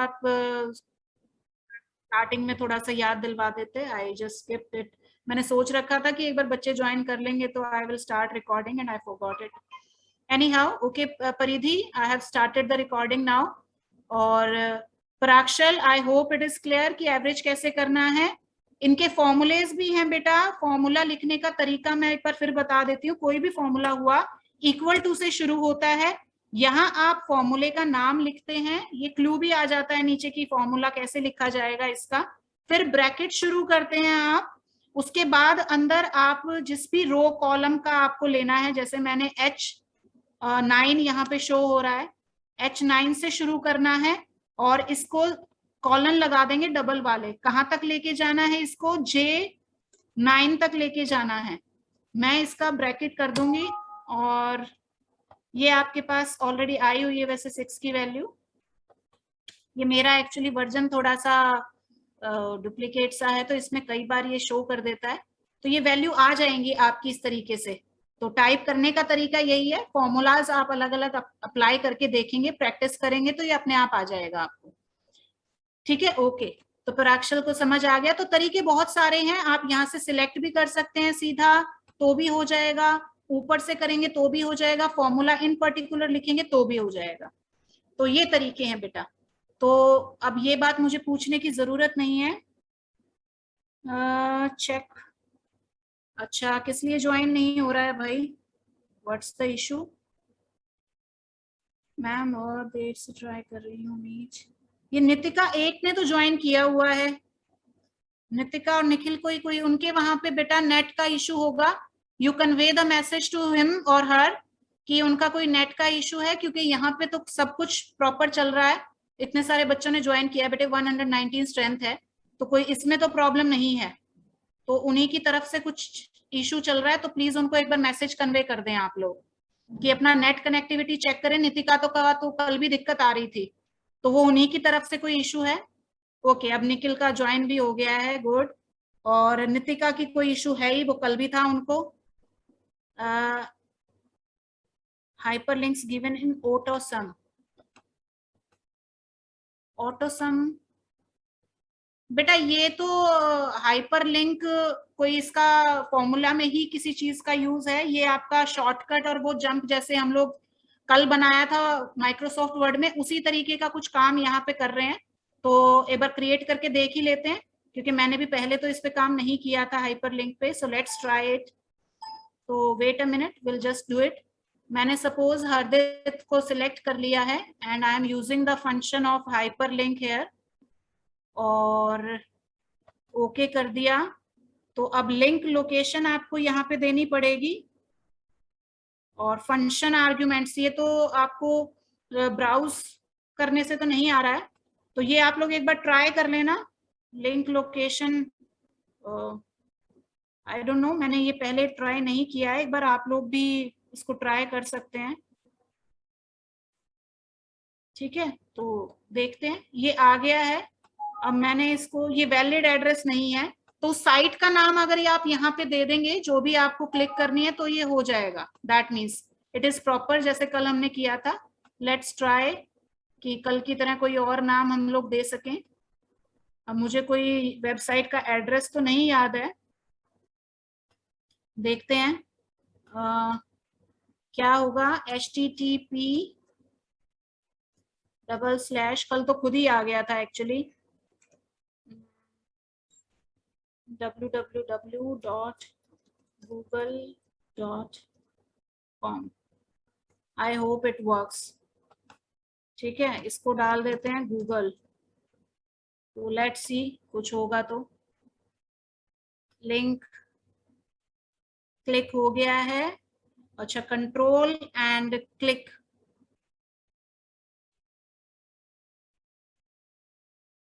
आप स्टार्टिंग में थोड़ा सा याद दिलवा देते। I just skipped it. मैंने सोच रखा था कि एक बार बच्चे ज्वाइन कर लेंगे तो I will start recording and I forgot it. Anyhow, okay Paridhi, I have started the recording now. और पराक्षल, I hope it is clear कि एवरेज कैसे करना है। इनके फॉर्मूलेज भी हैं बेटा। फॉर्मूला लिखने का तरीका मैं एक बार फिर बता देती हूँ। कोई भी फॉर्मूला हुआ इक्वल टू से शुरू होता है। यहाँ आप फॉर्मूले का नाम लिखते हैं, ये क्लू भी आ जाता है नीचे की फॉर्मूला कैसे लिखा जाएगा इसका। फिर ब्रैकेट शुरू करते हैं आप। उसके बाद अंदर आप जिस भी रो कॉलम का आपको लेना है, जैसे मैंने H9 यहाँ पे शो हो रहा है, H9 से शुरू करना है और इसको कॉलन लगा देंगे डबल वाले। कहाँ तक लेके जाना है इसको? J9 तक लेके जाना है। मैं इसका ब्रैकेट कर दूंगी और ये आपके पास ऑलरेडी आई हुई है वैसे 6 की वैल्यू। ये मेरा एक्चुअली वर्जन थोड़ा सा डुप्लीकेट सा है तो इसमें कई बार ये शो कर देता है। तो ये वैल्यू आ जाएंगी आपकी इस तरीके से। तो टाइप करने का तरीका यही है। फॉर्मूलाज आप अलग अलग अप्लाई करके देखेंगे, प्रैक्टिस करेंगे तो ये अपने आप आ जाएगा आपको। ठीक है, ओके। तो पराक्षर को समझ आ गया। तो तरीके बहुत सारे हैं, आप यहाँ से सिलेक्ट भी कर सकते हैं सीधा तो भी हो जाएगा, ऊपर से करेंगे तो भी हो जाएगा, फॉर्मूला इन पर्टिकुलर लिखेंगे तो भी हो जाएगा। तो ये तरीके हैं बेटा। तो अब ये बात मुझे पूछने की जरूरत नहीं है। चेक। अच्छा, किस लिए ज्वाइन नहीं हो रहा है भाई? What's the issue? मैम और देर से ट्राई कर रही हूँ मीट। ये नितिका एक ने तो ज्वाइन किया हुआ है। नितिका और निखिल कोई उनके वहां पे बेटा नेट का इशू होगा। You convey the message to him और हर कि उनका कोई नेट का इशू है, क्योंकि यहाँ पे तो सब कुछ प्रॉपर चल रहा है। इतने सारे बच्चों ने ज्वाइन किया है बेटे, 119 स्ट्रेंथ है, तो कोई इसमें तो प्रॉब्लम नहीं है। तो उन्हीं की तरफ से कुछ इशू चल रहा है, तो प्लीज उनको एक बार मैसेज कन्वे कर दें आप लोग कि अपना नेट कनेक्टिविटी चेक करें। नितिका तो कहा तो कल भी दिक्कत आ रही थी, तो वो उन्हीं की तरफ से कोई इशू है। ओके, अब निखिल का ज्वाइन भी हो गया है, गुड। और नितिका की कोई इशू है ही, वो कल भी था उनको। Hyperlinks given in AutoSum. AutoSum बेटा ये तो हाइपरलिंक कोई इसका फॉर्मूला में ही किसी चीज का यूज है। ये आपका शॉर्टकट और वो जंप जैसे हम लोग कल बनाया था माइक्रोसॉफ्ट वर्ड में, उसी तरीके का कुछ काम यहाँ पे कर रहे हैं। तो एक बार क्रिएट करके देख ही लेते हैं, क्योंकि मैंने भी पहले तो इस पे काम नहीं किया था हाइपरलिंक पे। So let's try it. तो wait a minute, will just do it. मैंने सपोज हरदीप को सिलेक्ट कर लिया है and I am using the function of hyperlink here और ओके कर दिया। तो अब लिंक लोकेशन आपको यहाँ पे देनी पड़ेगी और फंक्शन आर्ग्यूमेंट्स, ये तो आपको ब्राउज करने से तो नहीं आ रहा है, तो ये आप लोग एक बार ट्राई कर लेना। Link location I don't know, मैंने ये पहले ट्राई नहीं किया है, एक बार आप लोग भी इसको ट्राई कर सकते हैं। ठीक है, तो देखते हैं, ये आ गया है। अब मैंने इसको, ये वैलिड एड्रेस नहीं है, तो साइट का नाम अगर ये आप यहाँ पे दे देंगे जो भी आपको क्लिक करनी है तो ये हो जाएगा। That means it is proper, जैसे कल हमने किया था। लेट्स ट्राई कि कल की तरह कोई और नाम हम लोग दे सकें। अब मुझे कोई वेबसाइट का एड्रेस तो नहीं याद है, देखते हैं क्या होगा। http:// कल तो खुद ही आ गया था actually, www.google.com। I hope it works. ठीक है, इसको डाल देते हैं गूगल, तो लेट्स सी कुछ होगा। तो लिंक क्लिक हो गया है। अच्छा, कंट्रोल एंड क्लिक,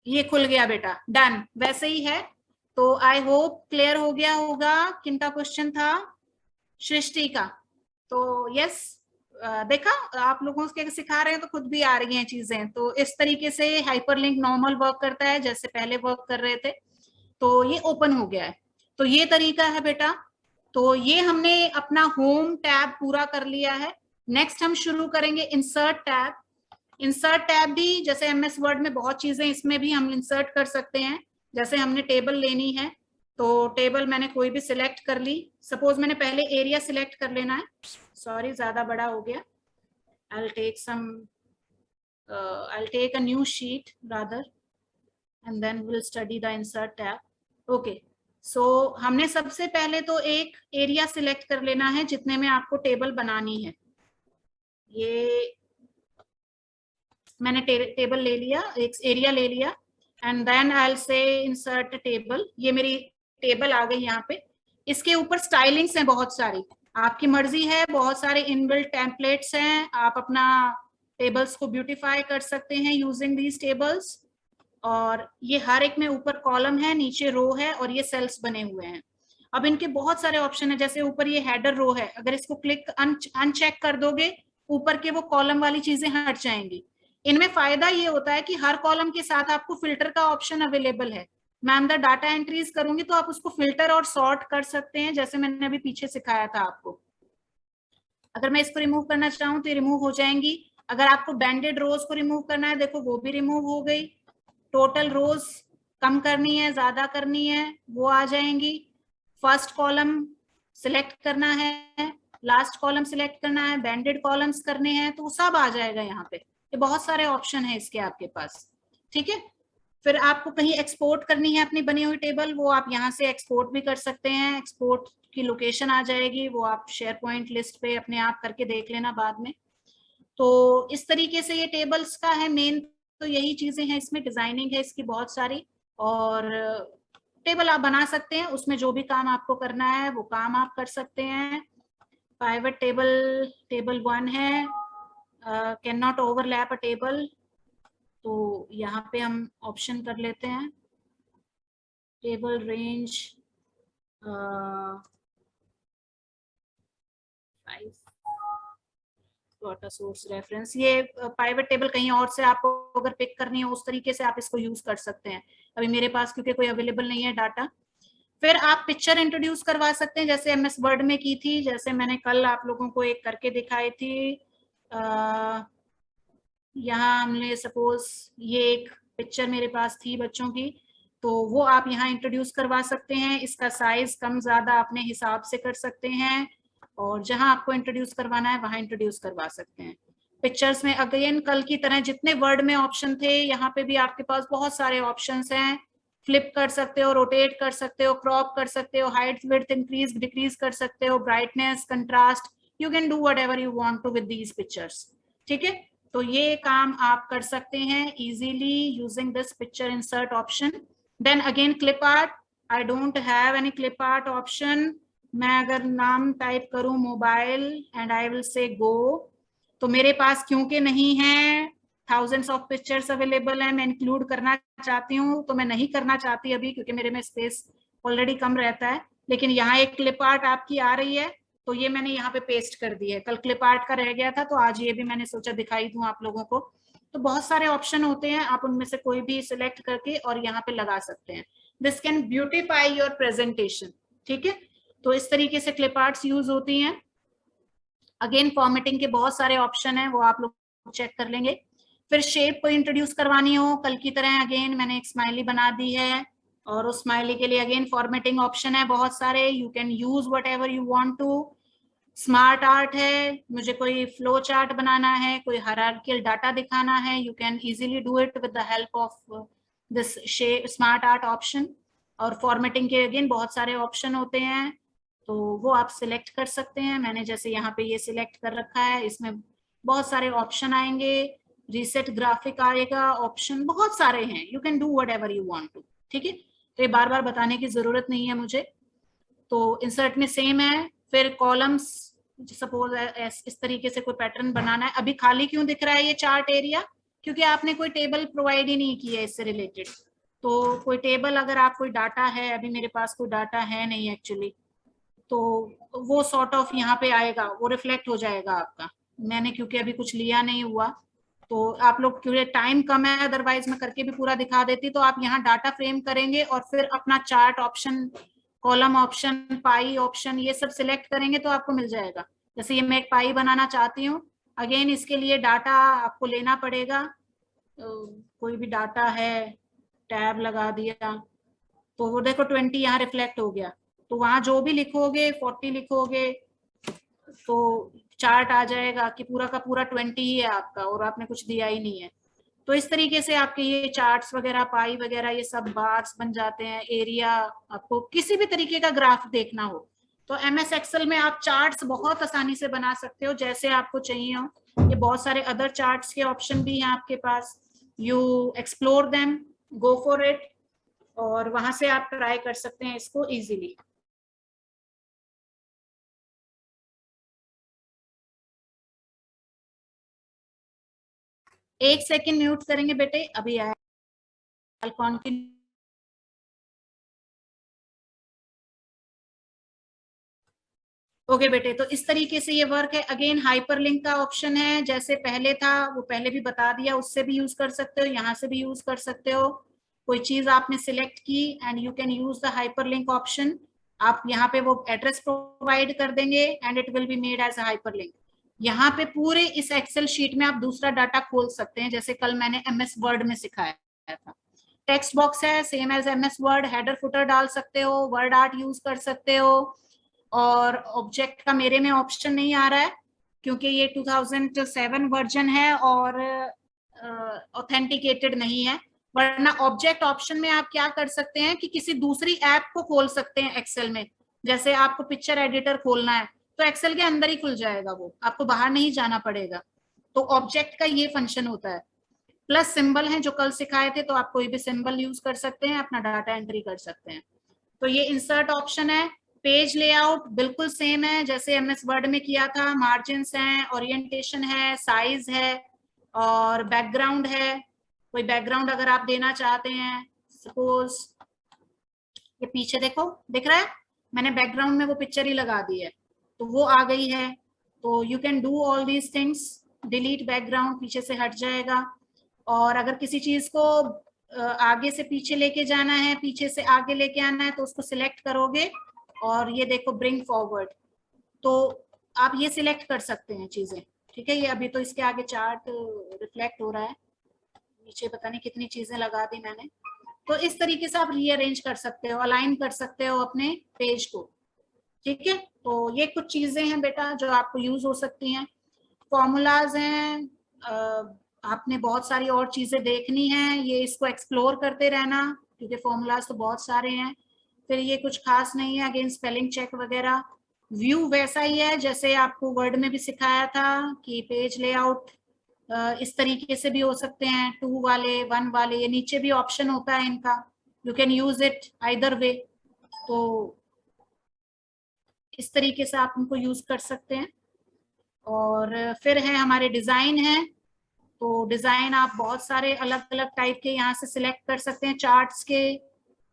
ये खुल गया बेटा, डन वैसे ही है। तो आई होप क्लियर हो गया होगा। किनका क्वेश्चन था? सृष्टि का। तो यस, देखा आप लोगों के सिखा रहे हैं तो खुद भी आ रही हैं चीजें। तो इस तरीके से हाइपरलिंक नॉर्मल वर्क करता है जैसे पहले वर्क कर रहे थे। तो ये ओपन हो गया है, तो ये तरीका है बेटा। तो ये हमने अपना होम टैब पूरा कर लिया है। नेक्स्ट हम शुरू करेंगे इंसर्ट टैब। इंसर्ट टैब भी जैसे एमएस वर्ड में बहुत चीजें इसमें भी हम इंसर्ट कर सकते हैं। जैसे हमने टेबल लेनी है तो टेबल मैंने कोई भी सिलेक्ट कर ली। सपोज मैंने पहले एरिया सिलेक्ट कर लेना है, सॉरी ज्यादा बड़ा हो गया। I'll take a new sheet rather and then we'll study the insert tab. Okay, so हमने सबसे पहले तो एक एरिया सिलेक्ट कर लेना है जितने में आपको टेबल बनानी है। ये मैंने टेबल ले लिया, एक एरिया ले लिया and then I'll say insert table. ये मेरी टेबल आ गई यहाँ पे। इसके ऊपर स्टाइलिंग्स हैं बहुत सारी, आपकी मर्जी है, बहुत सारे इनबिल्ट टेम्पलेट्स हैं, आप अपना टेबल्स को ब्यूटीफाई कर सकते हैं यूजिंग दीज टेबल्स। और ये हर एक में ऊपर कॉलम है, नीचे रो है और ये सेल्स बने हुए हैं। अब इनके बहुत सारे ऑप्शन है, जैसे ऊपर ये हेडर रो है, अगर इसको क्लिक अनचेक कर दोगे ऊपर के वो कॉलम वाली चीजें हट जाएंगी। इनमें फायदा ये होता है कि हर कॉलम के साथ आपको फिल्टर का ऑप्शन अवेलेबल है। मैं अंदर डाटा एंट्रीज करूंगी तो आप उसको फिल्टर और सॉर्ट कर सकते हैं, जैसे मैंने अभी पीछे सिखाया था आपको। अगर मैं इसको रिमूव करना चाहूँ तो रिमूव हो जाएंगी। अगर आपको बैंडेड रोज को रिमूव करना है, देखो वो भी रिमूव हो गई। टोटल रोज कम करनी है, ज्यादा करनी है, वो आ जाएंगी। फर्स्ट कॉलम सिलेक्ट करना है, लास्ट कॉलम सिलेक्ट करना है, बैंडेड कॉलम्स करने हैं, तो सब आ जाएगा यहाँ पे। ये बहुत सारे ऑप्शन है इसके आपके पास, ठीक है। फिर आपको कहीं एक्सपोर्ट करनी है अपनी बनी हुई टेबल, वो आप यहाँ से एक्सपोर्ट भी कर सकते हैं। एक्सपोर्ट की लोकेशन आ जाएगी, वो आप शेयर पॉइंट लिस्ट पे अपने आप करके देख लेना बाद में। तो इस तरीके से ये टेबल्स का है मेन, तो यही चीजें हैं इसमें। डिजाइनिंग है इसकी बहुत सारी, और टेबल आप बना सकते हैं, उसमें जो भी काम आपको करना है वो काम आप कर सकते हैं। पाइवट टेबल, टेबल 1 है, can not overlap a table, तो यहाँ पे हम ऑप्शन कर लेते हैं table range 5 data source reference. ये प्राइवेट टेबल कहीं और से आपको अगर पिक करनी है उस तरीके से आप इसको यूज कर सकते हैं। अभी मेरे पास क्योंकि कोई अवेलेबल नहीं है डाटा। फिर आप पिक्चर इंट्रोड्यूस करवा सकते हैं, जैसे एमएस वर्ड में की थी, जैसे मैंने कल आप लोगों को एक करके दिखाई थी। यहाँ हमने सपोज ये एक पिक्चर मेरे पास थी बच्चों की, तो वो आप यहाँ इंट्रोड्यूस करवा सकते हैं। इसका साइज कम ज्यादा अपने हिसाब से कर सकते हैं, और जहां आपको इंट्रोड्यूस करवाना है वहां इंट्रोड्यूस करवा सकते हैं। पिक्चर्स में अगेन कल की तरह जितने वर्ड में ऑप्शन थे, यहाँ पे भी आपके पास बहुत सारे ऑप्शंस हैं। फ्लिप कर सकते हो, रोटेट कर सकते हो, क्रॉप कर सकते हो, हाइट विड्थ इंक्रीज डिक्रीज कर सकते हो, brightness, contrast, you can do whatever you want to with these pictures, ठीक है। तो ये काम आप कर सकते हैं easily using this picture insert option. Then again clip art, I don't have any clip art option. मैं अगर नाम टाइप करूं mobile and I will say गो, तो मेरे पास क्योंकि नहीं है, थाउजेंड्स ऑफ पिक्चर्स अवेलेबल है, मैं इंक्लूड करना चाहती हूँ तो मैं नहीं करना चाहती अभी, क्योंकि मेरे में स्पेस ऑलरेडी कम रहता है। लेकिन यहाँ एक क्लिप आर्ट आपकी आ रही है, तो ये मैंने यहाँ पे पेस्ट कर दी है। कल क्लिप आर्ट का रह गया था, तो आज ये भी मैंने सोचा दिखाई दूं आप लोगों को। तो बहुत सारे ऑप्शन होते हैं, आप उनमें से कोई भी सिलेक्ट करके और यहाँ पे लगा सकते हैं। This can beautify your presentation, ठीक है। तो इस तरीके से क्लिप आर्ट्स यूज होती हैं। अगेन फॉर्मेटिंग के बहुत सारे ऑप्शन हैं, वो आप लोग चेक कर लेंगे। फिर शेप को इंट्रोड्यूस करवानी हो कल की तरह, अगेन मैंने एक स्माइली बना दी है, और उस स्माइली के लिए अगेन फॉर्मेटिंग ऑप्शन है बहुत सारे। You can use whatever you want to. Smart art है, मुझे कोई फ्लो चार्ट बनाना है, कोई हायरार्किकल डाटा दिखाना है, you can easily do it with the help of this smart art option. और फॉर्मेटिंग के अगेन बहुत सारे ऑप्शन होते हैं, तो वो आप सिलेक्ट कर सकते हैं। मैंने जैसे यहाँ पे ये सिलेक्ट कर रखा है, इसमें बहुत सारे ऑप्शन आएंगे, रीसेट ग्राफिक आएगा, ऑप्शन बहुत सारे हैं, you can do whatever you want to, ठीक है। तो ये बार बार बताने की जरूरत नहीं है मुझे। तो इंसर्ट में सेम है। फिर कॉलम्स, सपोज इस तरीके से कोई पैटर्न बनाना है। अभी खाली क्यों दिख रहा है ये चार्ट एरिया, क्योंकि आपने कोई टेबल प्रोवाइड ही नहीं की है इससे रिलेटेड। तो कोई टेबल, अगर आप कोई डाटा है, अभी मेरे पास कोई डाटा है नहीं एक्चुअली, तो वो सॉर्ट ऑफ यहाँ पे आएगा, वो रिफ्लेक्ट हो जाएगा आपका। मैंने क्योंकि अभी कुछ लिया नहीं हुआ, तो आप लोग क्योंकि टाइम कम है, अदरवाइज मैं करके भी पूरा दिखा देती। तो आप यहाँ डाटा फ्रेम करेंगे और फिर अपना चार्ट ऑप्शन, कॉलम ऑप्शन, पाई ऑप्शन, ये सब सिलेक्ट करेंगे तो आपको मिल जाएगा। जैसे ये मैं एक पाई बनाना चाहती हूँ, अगेन इसके लिए डाटा आपको लेना पड़ेगा, कोई भी डाटा है, टैब लगा दिया तो वो देखो 20 यहाँ रिफ्लेक्ट हो गया, तो वहां जो भी लिखोगे 40 लिखोगे तो चार्ट आ जाएगा कि पूरा का पूरा 20 ही है आपका और आपने कुछ दिया ही नहीं है। तो इस तरीके से आपके ये चार्ट्स वगैरह, पाई वगैरह, ये सब बार्स बन जाते हैं। एरिया, आपको किसी भी तरीके का ग्राफ देखना हो तो MS एक्सेल में आप चार्ट्स बहुत आसानी से बना सकते हो जैसे आपको चाहिए हो। ये बहुत सारे अदर चार्ट्स के ऑप्शन भी हैं आपके पास, you explore them, go for it, और वहां से आप ट्राई कर सकते हैं इसको इजीली। एक सेकंड म्यूट करेंगे बेटे, अभी आया। ओके बेटे, तो इस तरीके से ये वर्क है। अगेन हाइपरलिंक का ऑप्शन है, जैसे पहले था वो पहले भी बता दिया, उससे भी यूज कर सकते हो, यहाँ से भी यूज कर सकते हो। कोई चीज आपने सिलेक्ट की and you can use the hyperlink option. आप यहाँ पे वो एड्रेस प्रोवाइड कर देंगे and it will be made as a hyperlink. यहाँ पे पूरे इस एक्सेल शीट में आप दूसरा डाटा खोल सकते हैं, जैसे कल मैंने MS वर्ड में सिखाया था। टेक्स्ट बॉक्स है same as MS word, header footer डाल सकते हो, वर्ड आर्ट यूज कर सकते हो। और ऑब्जेक्ट का मेरे में ऑप्शन नहीं आ रहा है क्योंकि ये 2007 वर्जन है और ऑथेंटिकेटेड नहीं है, वरना ऑब्जेक्ट ऑप्शन में आप क्या कर सकते हैं कि किसी दूसरी ऐप को खोल सकते हैं एक्सेल में। जैसे आपको पिक्चर एडिटर खोलना है तो एक्सेल के अंदर ही खुल जाएगा, वो आपको बाहर नहीं जाना पड़ेगा। तो ऑब्जेक्ट का ये फंक्शन होता है। प्लस सिंबल है जो कल सिखाए थे, तो आप कोई भी सिंबल यूज कर सकते हैं, अपना डाटा एंट्री कर सकते हैं। तो ये इंसर्ट ऑप्शन है। पेज लेआउट बिल्कुल सेम है जैसे MS वर्ड में किया था, मार्जिन्स हैं, ओरिएंटेशन है, साइज है और बैकग्राउंड है। कोई बैकग्राउंड अगर आप देना चाहते हैं, सपोज ये पीछे देखो, दिख रहा है, मैंने बैकग्राउंड में वो पिक्चर ही लगा दी है तो वो आ गई है। तो you can do all these things. Delete background, पीछे से हट जाएगा। और अगर किसी चीज को आगे से पीछे लेके जाना है, पीछे से आगे लेके आना है, तो उसको सिलेक्ट करोगे और ये देखो ब्रिंग फॉरवर्ड, तो आप ये सिलेक्ट कर सकते हैं चीजें। ठीक है, ये अभी तो इसके आगे चार्ट रिफ्लेक्ट हो रहा है, नीचे पता नहीं कितनी चीजें लगा दी मैंने। तो इस तरीके से आप रीअरेंज कर सकते हो, अलाइन कर सकते हो अपने पेज को। ठीक है, तो ये कुछ चीजें हैं बेटा जो आपको यूज हो सकती हैं। फॉर्मूलाज हैं, आपने बहुत सारी और चीजें देखनी है, ये इसको एक्सप्लोर करते रहना क्योंकि फॉर्मूलाज तो बहुत सारे हैं। फिर ये कुछ खास नहीं है, अगेन स्पेलिंग चेक वगैरह। व्यू वैसा ही है जैसे आपको वर्ड में भी सिखाया था कि पेज लेआउट इस तरीके से भी हो सकते हैं, 2 वाले, 1 वाले, ये नीचे भी ऑप्शन होता है इनका, you can use it either way. तो इस तरीके से आप उनको यूज कर सकते हैं। और फिर है हमारे डिजाइन है, तो डिजाइन आप बहुत सारे अलग अलग टाइप के यहाँ से सिलेक्ट कर सकते हैं चार्ट्स के।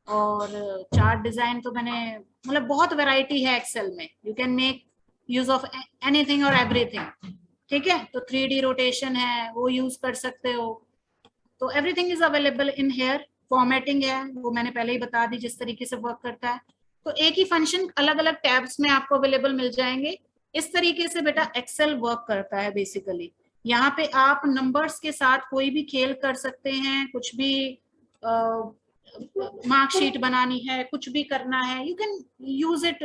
और चार्ट डिजाइन तो मैंने मतलब बहुत वैरायटी है एक्सेल में, you can make use of anything और एवरीथिंग। ठीक है, तो 3D रोटेशन है वो यूज कर सकते हो। तो everything is available in here. Formatting है वो मैंने पहले ही बता दी जिस तरीके से वर्क करता है। तो एक ही फंक्शन अलग अलग टैब्स में आपको अवेलेबल मिल जाएंगे। इस तरीके से बेटा एक्सेल वर्क करता है बेसिकली। यहाँ पे आप नंबर्स के साथ कोई भी खेल कर सकते हैं, कुछ भी मार्कशीट बनानी है, कुछ भी करना है, you can use it,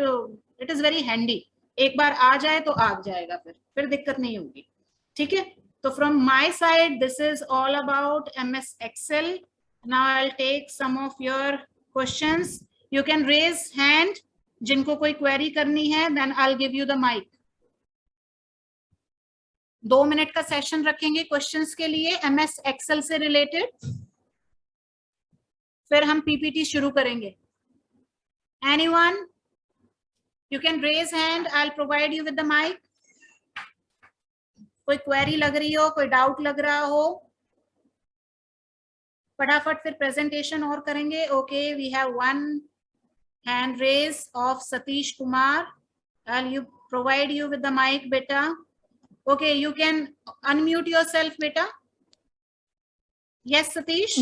it is very handy. एक बार आ जाए तो आ जाएगा, फिर दिक्कत नहीं होगी। ठीक है, तो from my side this is all about MS Excel. Now I'll take some of your questions. You can raise hand जिनको कोई query करनी है, then I'll give you the mic. 2 minute का सेशन रखेंगे क्वेश्चंस के लिए MS Excel से related, फिर हम PPT शुरू करेंगे। Anyone? You can raise hand. I'll provide you with the mic. कोई क्वेरी लग रही हो, कोई डाउट लग रहा हो, फटाफट फिर प्रेजेंटेशन और करेंगे। Okay, we have one hand raise of Satish Kumar. I'll you provide you with the mic beta. Okay, you can unmute yourself beta. Yes Satish.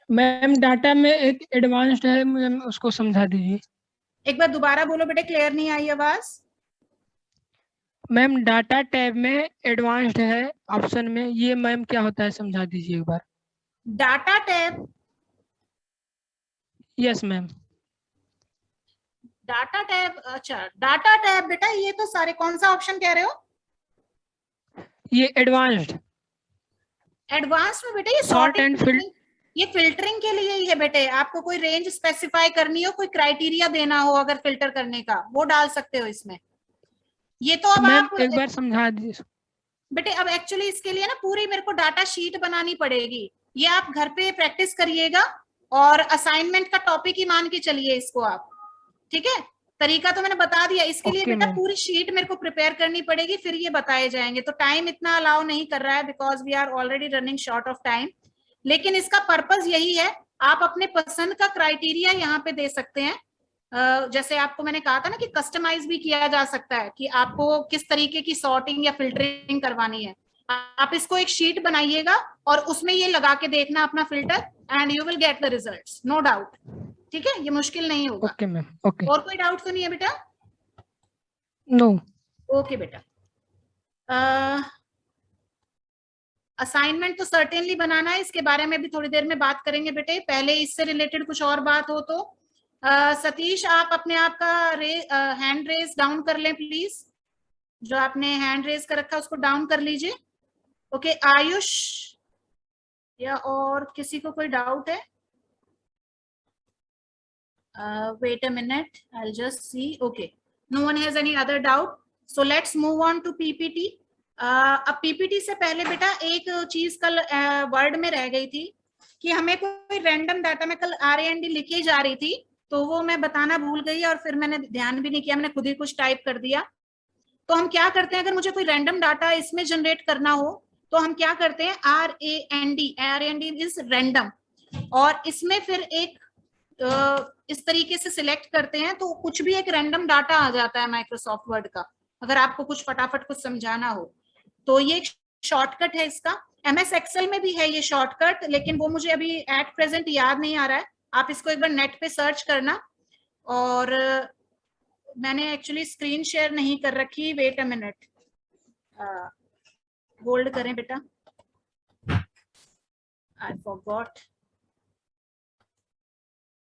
Ma'am data में एक एडवांस्ड है, मुझे उसको समझा दीजिए। एक बार दोबारा बोलो बेटे, क्लियर नहीं आई आवाज। मैम डाटा टैब में एडवांस्ड है ऑप्शन में, ये मैम क्या होता है समझा दीजिए एक बार। Data tab, yes ma'am. Data tab, अच्छा डाटा टैब बेटा, ये तो सारे, कौन सा ऑप्शन कह रहे हो? ये एडवांस्ड एडवांस में बेटा ये सॉर्ट सॉर्टिंग, एंड फिल्टर। ये फिल्टरिंग के लिए ही है बेटे। आपको कोई रेंज स्पेसिफाई करनी हो, कोई क्राइटेरिया देना हो अगर फिल्टर करने का, वो डाल सकते हो इसमें। ये तो अब मैम आप एक बार समझा दीजिए। बेटे, अब एक्चुअली इसके लिए ना पूरी मेरे को डाटा शीट बनानी पड़ेगी। ये आप घर पे प्रैक्टिस करिएगा और असाइनमेंट का टॉपिक ही मान के चलिए इसको आप, ठीक है? तरीका तो मैंने बता दिया। इसके लिए ओके बेटा मैम। पूरी शीट मेरे को प्रिपेयर करनी पड़ेगी, फिर ये बताए जाएंगे। तो टाइम इतना अलाउ नहीं कर रहा है because we are already running short of time. लेकिन इसका पर्पस यही है, आप अपने पसंद का क्राइटेरिया यहाँ पे दे सकते हैं। जैसे आपको मैंने कहा था ना कि कस्टमाइज भी किया जा सकता है कि आपको किस तरीके की सॉर्टिंग या फिल्टरिंग करवानी है। आप इसको एक शीट बनाइएगा और उसमें ये लगा के देखना अपना filter, and you will get the results, no doubt. ठीक है, ये मुश्किल नहीं होगा। Okay ma'am. ओके। और कोई डाउट तो नहीं है बेटा? नो। ओके बेटा। असाइनमेंट तो सर्टेनली बनाना है, इसके बारे में भी थोड़ी देर में बात करेंगे बेटे। पहले इससे रिलेटेड कुछ और बात हो तो सतीश, आप अपने आप का हैंड रेज डाउन कर लें प्लीज। जो आपने हैंड रेज कर रखा है उसको डाउन कर लीजिए। ओके, आयुष या और किसी को कोई डाउट है? Wait a minute, I will just see. Okay, no one has any other doubt, so let's move on to PPT. अब पीपीटी से पहले बेटा एक चीज कल वर्ड में रह गई थी कि हमें कोई रैंडम डाटा, में कल RAND लिखी जा रही थी तो वो मैं बताना भूल गई और फिर मैंने ध्यान भी नहीं किया, मैंने खुद ही कुछ टाइप कर दिया। तो हम क्या करते हैं, अगर मुझे कोई रैंडम डाटा इसमें जनरेट करना हो तो हम क्या करते हैं, RAND इज रैंडम, और इसमें फिर एक इस तरीके से सिलेक्ट करते हैं तो कुछ भी एक रैंडम डाटा आ जाता है माइक्रोसॉफ्ट वर्ड का, अगर आपको कुछ फटाफट कुछ समझाना हो तो। ये एक शॉर्टकट है इसका। MS एक्सेल में भी है ये शॉर्टकट, लेकिन वो मुझे अभी एट प्रेजेंट याद नहीं आ रहा है। आप इसको एक बार नेट पे सर्च करना। और मैंने एक्चुअली स्क्रीन शेयर नहीं कर रखी, वेट अ मिनट, होल्ड करें बेटा, I forgot.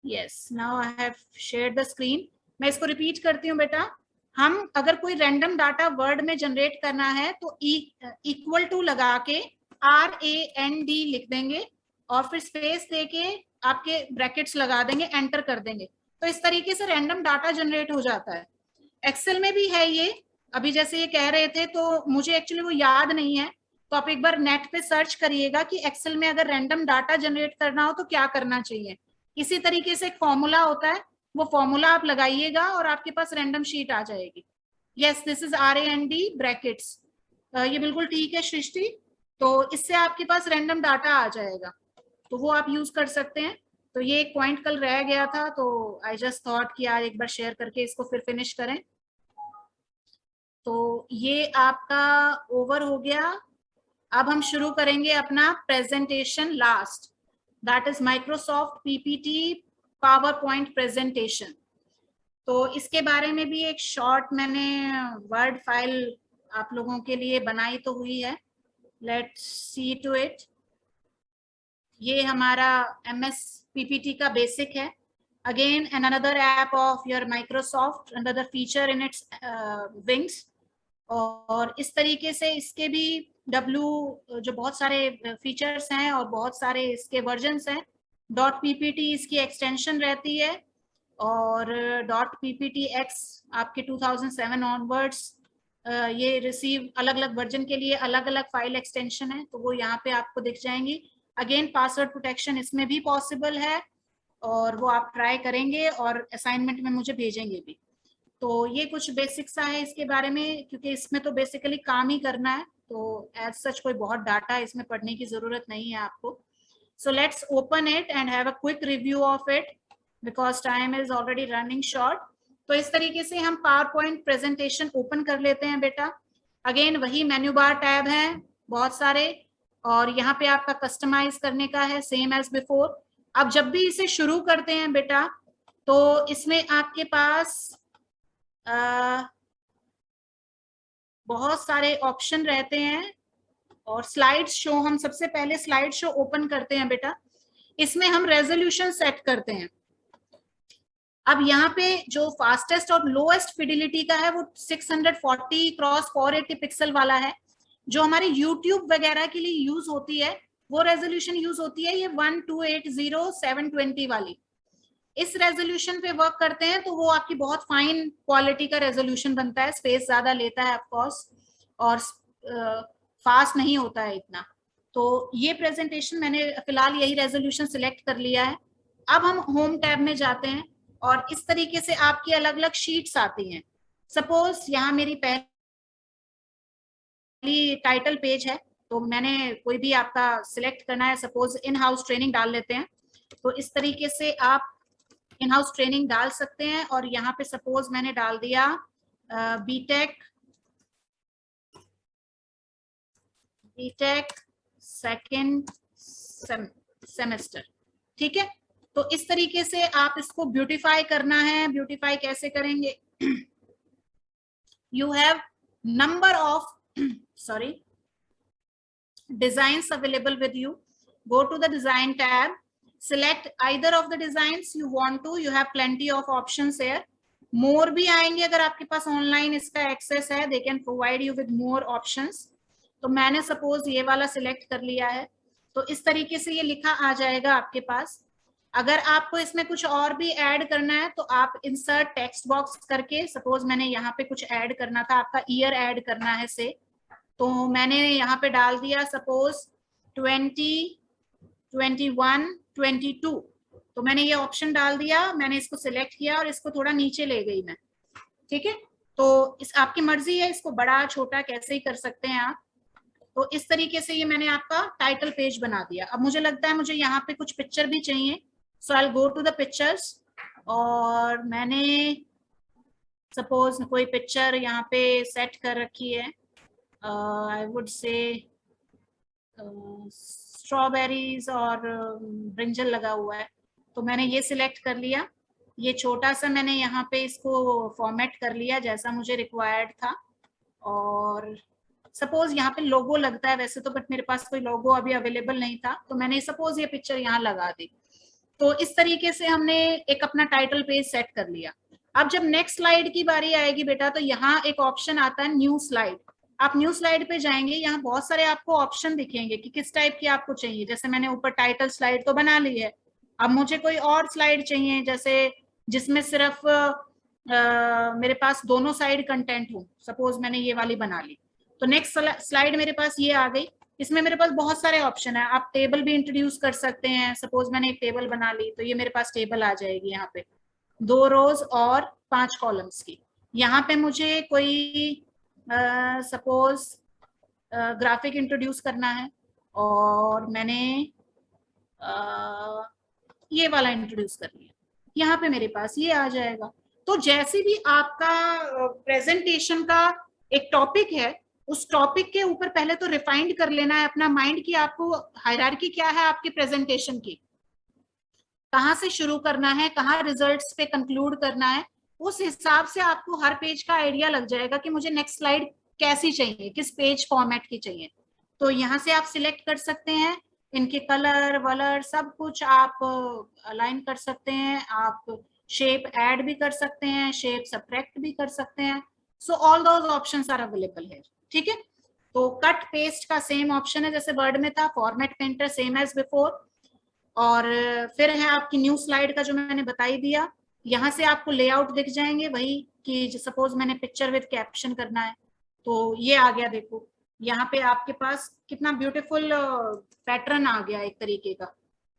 Yes, now I have shared the screen. मैं इसको रिपीट करती हूँ बेटा। हम अगर कोई रैंडम डाटा वर्ड में जनरेट करना है तो इक्वल टू लगा के RAND लिख देंगे और फिर स्पेस देके आपके ब्रैकेट्स लगा देंगे, एंटर कर देंगे, तो इस तरीके से रैंडम डाटा जनरेट हो जाता है। एक्सेल में भी है ये। अभी जैसे ये कह रहे थे तो मुझे एक्चुअली वो याद नहीं है, तो आप एक बार नेट पे सर्च करिएगा कि एक्सेल में अगर रैंडम डाटा जनरेट करना हो तो क्या करना चाहिए। इसी तरीके से एक फॉर्मूला होता है, वो फॉर्मूला आप लगाइएगा और आपके पास रैंडम शीट आ जाएगी। Yes, this is RAND brackets. ये बिल्कुल ठीक है सृष्टि। तो इससे आपके पास रैंडम डाटा आ जाएगा, तो वो आप यूज कर सकते हैं। तो ये एक पॉइंट कल रह गया था तो आई जस्ट थॉट कि आज एक बार शेयर करके इसको फिर फिनिश करें। तो ये आपका ओवर हो गया। अब हम शुरू करेंगे अपना presentation last, that is Microsoft PPT power point presentation. तो इसके बारे में भी एक शॉर्ट मैंने वर्ड फाइल आप लोगों के लिए बनाई तो हुई है, लेट्स सी टू इट। ये हमारा MS PPT का बेसिक है। Again an another app of your Microsoft, another feature in its wings. और इस तरीके से इसके भी जो बहुत सारे फीचर्स हैं और बहुत सारे इसके वर्जन्स हैं। .ppt इसकी एक्सटेंशन रहती है, और .pptx आपके 2007 ऑनवर्ड्स ये रिसीव अलग अलग वर्जन के लिए अलग अलग फाइल एक्सटेंशन है, तो वो यहाँ पे आपको दिख जाएंगी। अगेन पासवर्ड प्रोटेक्शन इसमें भी पॉसिबल है, और वो आप ट्राई करेंगे और असाइनमेंट में मुझे भेजेंगे भी। तो ये कुछ बेसिक सा है इसके बारे में, क्योंकि इसमें तो बेसिकली काम ही करना है, तो एज सच कोई बहुत डाटा इसमें पढ़ने की जरूरत नहीं है आपको। So let's open it and have a quick review of it because time is already running short. तो इस तरीके से हम पावर पॉइंट प्रेजेंटेशन ओपन कर लेते हैं बेटा। अगेन वही मेन्यू बार टैब है बहुत सारे, और यहाँ पे आपका कस्टमाइज करने का है सेम एज बिफोर। अब जब भी इसे शुरू करते हैं बेटा तो इसमें आपके पास बहुत सारे ऑप्शन रहते हैं और स्लाइड शो, हम सबसे पहले स्लाइड शो ओपन करते हैं बेटा। इसमें हम रेजोल्यूशन सेट करते हैं। अब यहाँ पे जो फास्टेस्ट और लोएस्ट फिडिलिटी का है वो 640 क्रॉस 480 पिक्सल वाला है। जो हमारे यूट्यूब वगैरह के लिए यूज होती है वो रेजोल्यूशन यूज होती है ये 1280720 वाली। इस रेजोल्यूशन पे वर्क करते हैं तो वो आपकी बहुत फाइन क्वालिटी का रेजोल्यूशन बनता है, स्पेस ज्यादा लेता है ऑफकोर्स और फास्ट नहीं होता है इतना। तो ये प्रेजेंटेशन मैंने फिलहाल यही रेजोल्यूशन सिलेक्ट कर लिया है। अब हम होम टैब में जाते हैं और इस तरीके से आपकी अलग अलग शीट्स आती हैं। सपोज यहाँ मेरी पहली टाइटल पेज है, तो मैंने कोई भी आपका सिलेक्ट करना है, सपोज इन हाउस ट्रेनिंग डाल लेते हैं। तो इस तरीके से आप इन हाउस ट्रेनिंग डाल सकते हैं और यहाँ पे सपोज मैंने डाल दिया बीटेक सेकेंड सेमेस्टर। ठीक है, तो इस तरीके से आप इसको ब्यूटीफाई करना है। ब्यूटीफाई कैसे करेंगे? You have number of designs available with you. Go to the design tab, select either of the designs you want to. You have plenty of options here. More भी आएंगे अगर आपके पास ऑनलाइन इसका access है, they can provide you with more options. तो मैंने suppose ये वाला सिलेक्ट कर लिया है। तो इस तरीके से ये लिखा आ जाएगा आपके पास। अगर आपको इसमें कुछ और भी ऐड करना है तो आप इंसर्ट टेक्स्ट बॉक्स करके, सपोज मैंने यहाँ पे कुछ ऐड करना था, आपका ईयर ऐड करना है से, तो मैंने यहाँ पे डाल दिया सपोज 20, 21, 22। तो मैंने ये ऑप्शन डाल दिया, मैंने इसको सिलेक्ट किया और इसको थोड़ा नीचे ले गई मैं। ठीक है, तो इस आपकी मर्जी है, इसको बड़ा छोटा कैसे ही कर सकते हैं आप। तो इस तरीके से ये मैंने आपका टाइटल पेज बना दिया। अब मुझे लगता है मुझे यहाँ पे कुछ पिक्चर भी चाहिए, so I will go to the pictures और मैंने सपोज कोई पिक्चर यहाँ पे सेट कर रखी है। I would say स्ट्रॉबेरीज और ब्रिंजल लगा हुआ है, तो मैंने ये सिलेक्ट कर लिया। ये छोटा सा मैंने यहाँ पे इसको फॉर्मेट कर लिया जैसा मुझे रिक्वायर्ड था। और सपोज यहाँ पे लोगो लगता है वैसे तो, बट मेरे पास कोई लोगो अभी अवेलेबल नहीं था, तो मैंने सपोज ये पिक्चर यहाँ लगा दी। तो इस तरीके से हमने एक अपना टाइटल पेज सेट कर लिया। अब जब नेक्स्ट स्लाइड की बारी आएगी बेटा, तो यहाँ एक ऑप्शन आता है न्यू स्लाइड। आप न्यू स्लाइड पे जाएंगे, यहाँ बहुत सारे आपको ऑप्शन दिखेंगे कि किस टाइप की आपको चाहिए। जैसे मैंने ऊपर टाइटल स्लाइड तो बना ली है, अब मुझे कोई और स्लाइड चाहिए जैसे जिसमें सिर्फ मेरे पास दोनों साइड कंटेंट हो। सपोज मैंने ये वाली बना ली, तो नेक्स्ट स्लाइड मेरे पास ये आ गई। इसमें मेरे पास बहुत सारे ऑप्शन है, आप टेबल भी इंट्रोड्यूस कर सकते हैं। सपोज मैंने एक टेबल बना ली, तो ये मेरे पास टेबल आ जाएगी यहाँ पे 2 रोज और 5 कॉलम्स की। यहाँ पे मुझे कोई सपोज ग्राफिक इंट्रोड्यूस करना है और मैंने ये वाला इंट्रोड्यूस कर लिया, यहाँ पे मेरे पास ये आ जाएगा। तो जैसे भी आपका प्रेजेंटेशन का एक टॉपिक है, उस टॉपिक के ऊपर पहले तो रिफाइंड कर लेना है अपना माइंड कि आपको हायरार्की क्या है आपके प्रेजेंटेशन की, कहाँ से शुरू करना है, कहाँ रिजल्ट्स पे कंक्लूड करना है। उस हिसाब से आपको हर पेज का आइडिया लग जाएगा कि मुझे नेक्स्ट स्लाइड कैसी चाहिए, किस पेज फॉर्मेट की चाहिए। तो यहाँ से आप सिलेक्ट कर सकते हैं, इनके कलर वलर सब कुछ आप अलाइन कर सकते हैं। आप शेप ऐड भी कर सकते हैं, शेप सब्ट्रैक्ट भी कर सकते हैं। So all those options are available है। ठीक है, तो कट पेस्ट का सेम ऑप्शन है जैसे वर्ड में था, format painter same as before. और फिर है आपकी न्यू स्लाइड का जो मैंने बताई दिया। यहाँ से आपको लेआउट दिख जाएंगे वही कि सपोज मैंने पिक्चर विद कैप्शन करना है, तो ये आ गया। देखो यहाँ पे आपके पास कितना ब्यूटीफुल पैटर्न आ गया एक तरीके का।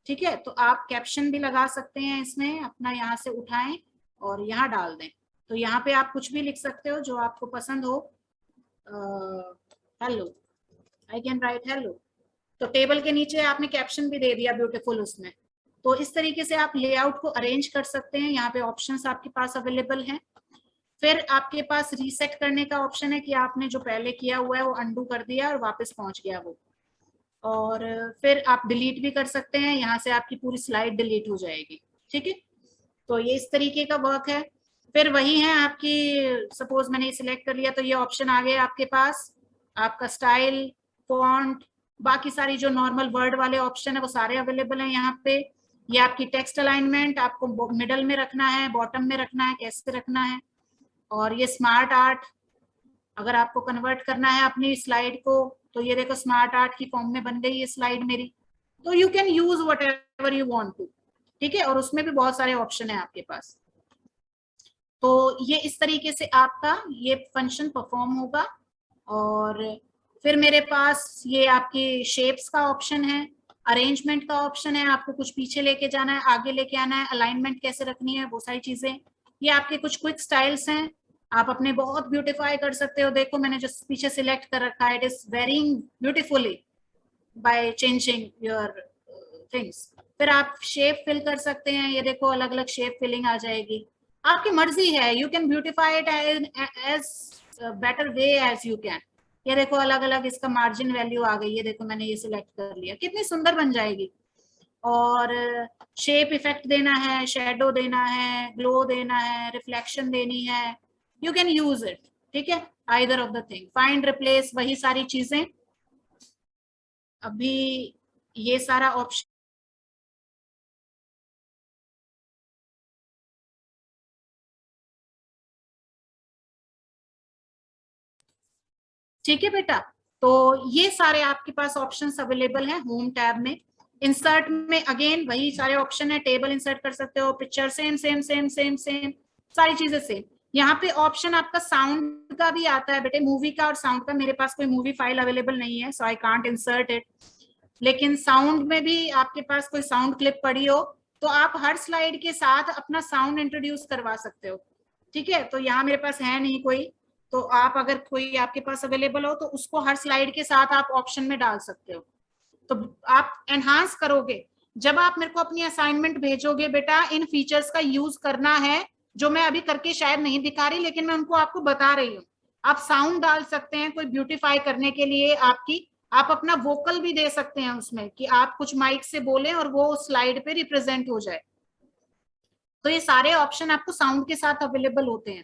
ठीक है, तो आप कैप्शन भी लगा सकते हैं इसमें, अपना यहाँ से उठाएं और यहाँ डाल दें। तो यहाँ पे आप कुछ भी लिख सकते हो जो आपको पसंद हो। Hello, I can write hello. तो टेबल के नीचे आपने कैप्शन भी दे दिया ब्यूटीफुल उसमें। तो इस तरीके से आप लेआउट को अरेंज कर सकते हैं। यहाँ पे ऑप्शंस आपके पास अवेलेबल हैं। फिर आपके पास रीसेट करने का ऑप्शन है कि आपने जो पहले किया हुआ है वो अंडू कर दिया और वापस पहुंच गया वो। और फिर आप डिलीट भी कर सकते हैं, यहाँ से आपकी पूरी स्लाइड डिलीट हो जाएगी। ठीक है, तो ये इस तरीके का वर्क है। फिर वही है आपकी, सपोज मैंने सिलेक्ट कर लिया तो ये ऑप्शन आ गए आपके पास, आपका स्टाइल, फॉन्ट, बाकी सारी जो नॉर्मल वर्ड वाले ऑप्शन है वो सारे अवेलेबल हैं यहाँ पे। ये आपकी टेक्स्ट अलाइनमेंट, आपको मिडल में रखना है, बॉटम में रखना है, कैसे रखना है। और ये स्मार्ट आर्ट, अगर आपको कन्वर्ट करना है अपनी स्लाइड को तो ये देखो स्मार्ट आर्ट की फॉर्म में बन गई ये स्लाइड मेरी। तो you can use whatever you want to, ठीक है। और उसमें भी बहुत सारे ऑप्शन है आपके पास। तो ये इस तरीके से आपका ये फंक्शन परफॉर्म होगा। और फिर मेरे पास ये आपकी शेप्स का ऑप्शन है, अरेंजमेंट का ऑप्शन है, आपको कुछ पीछे लेके जाना है, आगे लेके आना है, अलाइनमेंट कैसे रखनी है, वो सारी चीजें। ये आपके कुछ क्विक स्टाइल्स हैं, आप अपने बहुत ब्यूटीफाई कर सकते हो। देखो मैंने जो पीछे सिलेक्ट कर रखा है, it is varying beautifully by changing your things. फिर आप शेप फिल कर सकते हैं, ये देखो अलग अलग शेप फिलिंग आ जाएगी, आपकी मर्जी है। You can beautify it as better way as you can. ये देखो अलग अलग इसका मार्जिन वैल्यू आ गई, ये देखो मैंने ये सिलेक्ट कर लिया, कितनी सुंदर बन जाएगी। और शेप इफेक्ट देना है, शेडो देना है, ग्लो देना है, रिफ्लेक्शन देनी है, यू कैन यूज इट, ठीक है। Either of the thing, find, replace, वही सारी चीजें। अभी ये सारा ऑप्शन ठीक है बेटा। तो ये सारे आपके पास ऑप्शंस अवेलेबल हैं होम टैब में। इंसर्ट में अगेन वही सारे ऑप्शन है, टेबल इंसर्ट कर सकते हो, picture same same same same same, सारी चीजें सेम। यहाँ पे ऑप्शन आपका साउंड का भी आता है बेटे, मूवी का और साउंड का। मेरे पास कोई मूवी फाइल अवेलेबल नहीं है, सो आई कांट इंसर्ट इट। लेकिन साउंड में भी आपके पास कोई साउंड क्लिप पड़ी हो तो आप हर स्लाइड के साथ अपना साउंड इंट्रोड्यूस करवा सकते हो, ठीक है। तो यहाँ मेरे पास है नहीं कोई, तो आप अगर कोई आपके पास अवेलेबल हो तो उसको हर स्लाइड के साथ आप ऑप्शन में डाल सकते हो। तो आप एनहांस करोगे। जब आप मेरे को अपनी असाइनमेंट भेजोगे बेटा, इन फीचर्स का यूज करना है, जो मैं अभी करके शायद नहीं दिखा रही लेकिन मैं उनको आपको बता रही हूँ। आप साउंड डाल सकते हैं कोई ब्यूटीफाई करने के लिए आपकी, आप अपना वोकल भी दे सकते हैं उसमें कि आप कुछ माइक से बोले और वो स्लाइड पे रिप्रेजेंट हो जाए। तो ये सारे ऑप्शन आपको साउंड के साथ अवेलेबल होते हैं,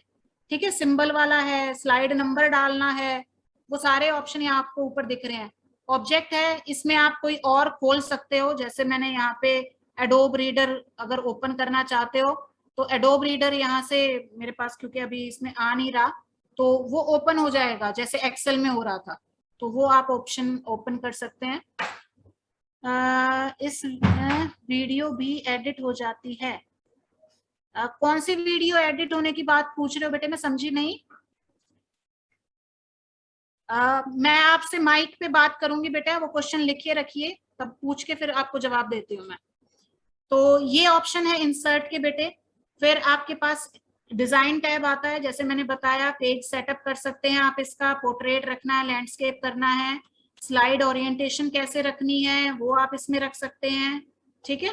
ठीक है। सिंबल वाला है, स्लाइड नंबर डालना है, वो सारे ऑप्शन यहाँ आपको ऊपर दिख रहे हैं। ऑब्जेक्ट है, इसमें आप कोई और खोल सकते हो, जैसे मैंने यहाँ पे एडोब रीडर अगर ओपन करना चाहते हो तो एडोब रीडर यहाँ से मेरे पास, क्योंकि अभी इसमें आ नहीं रहा, तो वो ओपन हो जाएगा जैसे एक्सेल में हो रहा था, तो वो आप ऑप्शन ओपन कर सकते हैं। इस वीडियो भी एडिट हो जाती है। कौन सी वीडियो एडिट होने की बात पूछ रहे हो बेटे, मैं समझी नहीं। मैं आपसे माइक पे बात करूंगी बेटा, वो क्वेश्चन लिखिए रखिए, तब पूछ के फिर आपको जवाब देती हूँ मैं। तो ये ऑप्शन है इंसर्ट के बेटे। फिर आपके पास डिजाइन टैब आता है, जैसे मैंने बताया पेज सेटअप कर सकते हैं आप, इसका पोर्ट्रेट रखना है, लैंडस्केप करना है, स्लाइड ओरिएंटेशन कैसे रखनी है वो आप इसमें रख सकते हैं, ठीक है।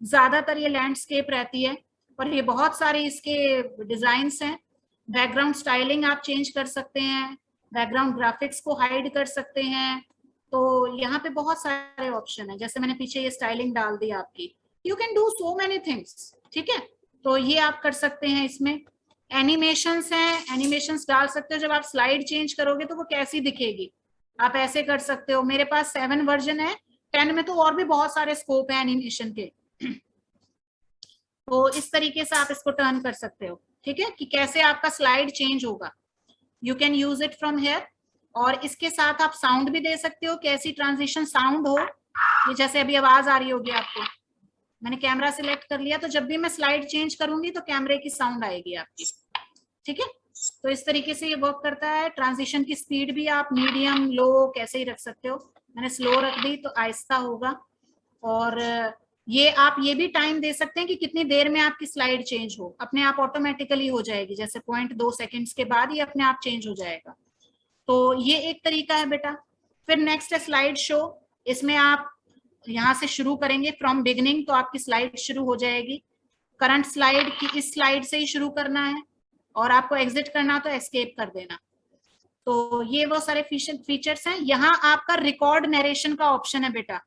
ज्यादातर ये लैंडस्केप रहती है और ये बहुत सारे इसके डिजाइन्स हैं। बैकग्राउंड स्टाइलिंग आप चेंज कर सकते हैं, बैकग्राउंड ग्राफिक्स को हाइड कर सकते हैं। तो यहाँ पे बहुत सारे ऑप्शन है, जैसे मैंने पीछे ये स्टाइलिंग डाल दी आपकी। You can do so many things, ठीक है। तो ये आप कर सकते हैं। इसमें एनिमेशंस हैं, एनिमेशंस डाल सकते हो, जब आप स्लाइड चेंज करोगे तो वो कैसी दिखेगी, आप ऐसे कर सकते हो। मेरे पास 7 वर्जन है, 10 में तो और भी बहुत सारे स्कोप है एनिमेशन के। तो इस तरीके से आप इसको टर्न कर सकते हो, ठीक है, कि कैसे आपका स्लाइड चेंज होगा। You can use it from here. और इसके साथ आप साउंड भी दे सकते हो, कैसी ट्रांजिशन साउंड हो। ये जैसे अभी आवाज आ रही होगी आपको, मैंने कैमरा सिलेक्ट कर लिया, तो जब भी मैं स्लाइड चेंज करूंगी तो कैमरे की साउंड आएगी आपकी, ठीक है। तो इस तरीके से ये वर्क करता है। ट्रांजिशन की स्पीड भी आप मीडियम लो कैसे ही रख सकते हो, मैंने स्लो रख दी तो आहिस्ता होगा। और ये आप ये भी टाइम दे सकते हैं कि कितनी देर में आपकी स्लाइड चेंज हो, अपने आप ऑटोमेटिकली हो जाएगी, जैसे 0.2 सेकेंड्स के बाद ये अपने आप चेंज हो जाएगा। तो ये एक तरीका है बेटा। फिर नेक्स्ट है स्लाइड शो। इसमें आप यहाँ से शुरू करेंगे फ्रॉम बिगिनिंग तो आपकी स्लाइड शुरू हो जाएगी। करंट स्लाइड की इस स्लाइड से ही शुरू करना है और आपको एग्जिट करना तो एस्केप कर देना। तो ये वो सारे फीचर्स हैं। यहाँ आपका रिकॉर्ड नरेशन का ऑप्शन है बेटा।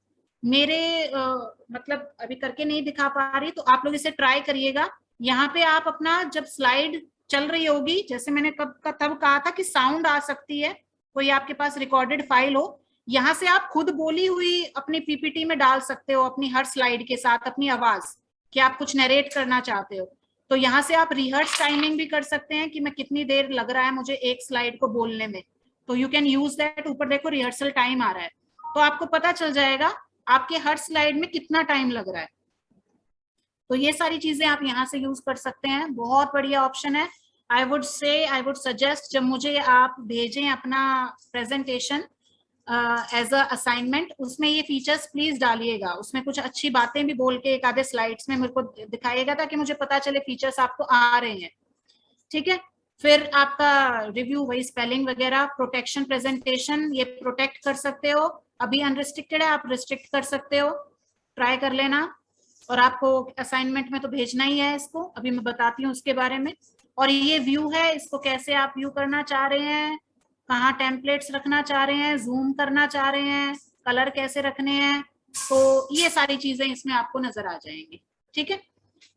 मेरे मतलब अभी करके नहीं दिखा पा रही, तो आप लोग इसे ट्राई करिएगा। यहाँ पे आप अपना जब स्लाइड चल रही होगी, जैसे मैंने तब कहा था कि साउंड आ सकती है, कोई आपके पास रिकॉर्डेड फाइल हो, यहाँ से आप खुद बोली हुई अपनी पीपीटी में डाल सकते हो, अपनी हर स्लाइड के साथ अपनी आवाज कि आप कुछ नरेट करना चाहते हो। तो यहाँ से आप रिहर्स टाइमिंग भी कर सकते हैं कि मैं कितनी देर लग रहा है मुझे एक स्लाइड को बोलने में, तो यू कैन यूज दैट। ऊपर देखो रिहर्सल टाइम आ रहा है, तो आपको पता चल जाएगा आपके हर स्लाइड में कितना टाइम लग रहा है। तो ये सारी चीजें आप यहाँ से यूज कर सकते हैं, बहुत बढ़िया ऑप्शन है। आई वुड सजेस्ट जब मुझे आप भेजें अपना प्रेजेंटेशन एज अ असाइनमेंट, उसमें ये फीचर्स प्लीज डालिएगा, उसमें कुछ अच्छी बातें भी बोल के एक आधे स्लाइड्स में मेरे को दिखाइएगा ताकि मुझे पता चले फीचर्स आपको आ रहे हैं। ठीक है, फिर आपका रिव्यू, वही स्पेलिंग वगैरह, प्रोटेक्शन प्रेजेंटेशन, ये प्रोटेक्ट कर सकते हो, अभी अनरिस्ट्रिक्टेड है, आप रिस्ट्रिक्ट कर सकते हो, ट्राई कर लेना। और आपको असाइनमेंट में तो भेजना ही है इसको, अभी मैं बताती हूँ उसके बारे में। और ये व्यू है, इसको कैसे आप व्यू करना चाह रहे हैं, कहाँ टेम्पलेट्स रखना चाह रहे हैं, जूम करना चाह रहे हैं, कलर कैसे रखने हैं, तो ये सारी चीजें इसमें आपको नजर आ जाएंगी। ठीक है,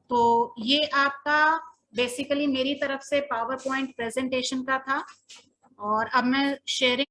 तो ये आपका बेसिकली मेरी तरफ से पावर पॉइंट प्रेजेंटेशन का था। और अब मैं शेयरिंग